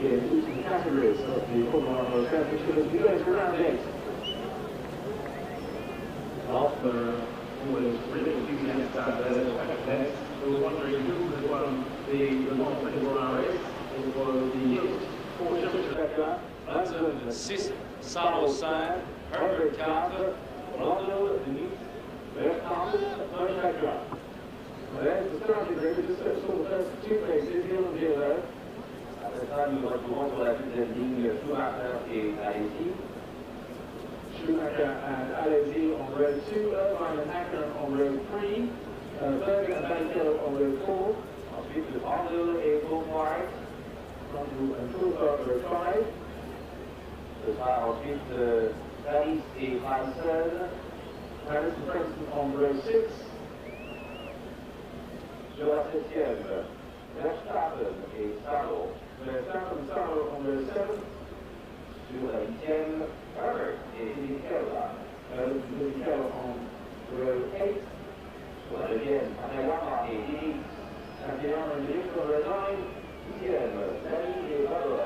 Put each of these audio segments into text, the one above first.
in each categories of the Formula 1 Championship as we go to round 8. After all those really enthusiasts out there, we were wondering who had won the long 24-hour race. It was the Porsche Petra, 6, Carlos Sainz, Herbert Carter, Rondo, Denise, Bertrand, and Petra. There's the starting grid. We just saw the first two places, 0-0. Après ça, nous retrouvons sur la deuxième ligne Schumacher et Alesi. Schumacher and Alesi on row 2, Irvine and Acker on row 3, Berger and Banco on row 4. Ensuite, le Brando et Beaumois. Brando and Fulker on row 5. Ce sera ensuite Paris et Franson. Paris and Preston on row 6. Sur la 7e, Verstappen et Salo. Verstappen and Salo on row 7. Sur la 8e, Herbert et Fisichella. Fisichella on row 8. Sur la 9e, Takayama et Diniz. Takayama and Diniz on row 9. 10e, Dani et Valor.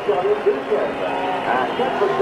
Charlie Beacon. Just for the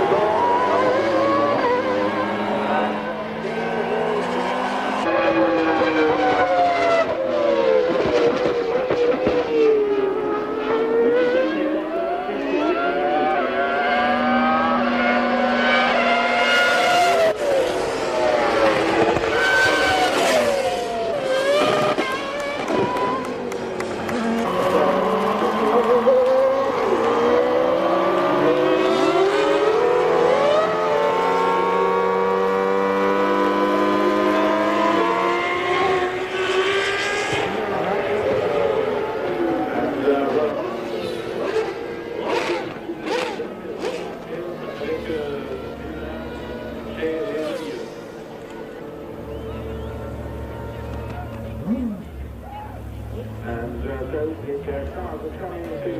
And those cars are coming into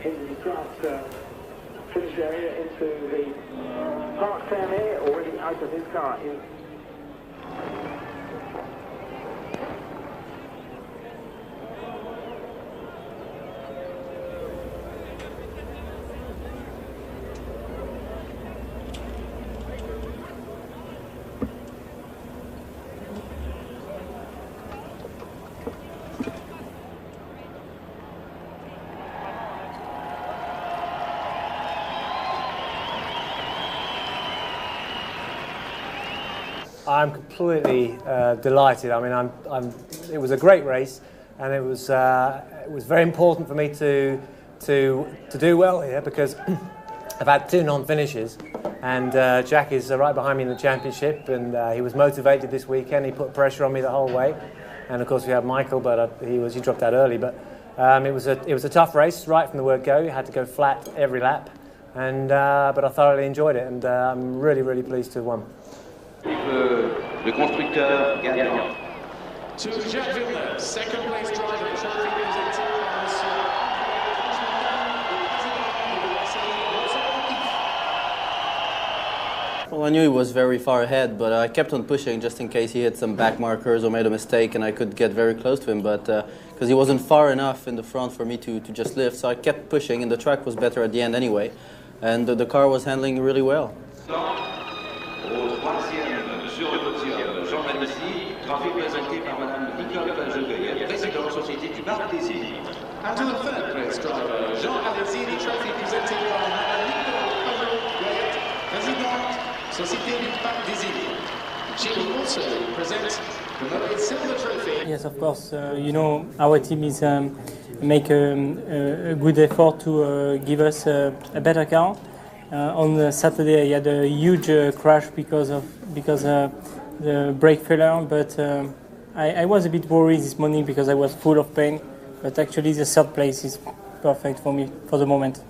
the class finish area, into the Park Sam here, already out of his car. I'm completely delighted. I mean, it was a great race, and it was very important for me to do well here because I've had 2 non-finishes, and Jack is right behind me in the championship, and he was motivated this weekend. He put pressure on me the whole way, and of course we had Michael, but he dropped out early. But it was a tough race right from the word go. You had to go flat every lap, and but I thoroughly enjoyed it, and I'm really pleased to have won. Le constructeur gagnant. To Jacques Villeneuve, second place driver, trophy goes into Monsieur. Well, I knew he was very far ahead, but I kept on pushing just in case he hit some back markers or made a mistake and I could get very close to him, but because he wasn't far enough in the front for me to just lift, so I kept pushing, and the track was better at the end anyway, and the car was handling really well. Au troisième sur le podium, Jean Alesi, trafic présenté par Madame Nicole Valjegueil, présidente Société du Parc des Îles. And to the third place driver, Jean Alesi, the trophy presented by Madame Nicole Valjegueil, présidente Société du Parc des Îles. She will also present the Moët Silver Trophy. Yes, of course. You know, our team is make a good effort to give us a better car. On Saturday, I had a huge crash because the brake failure, but I was a bit worried this morning because I was full of pain. But actually, the third place is perfect for me for the moment.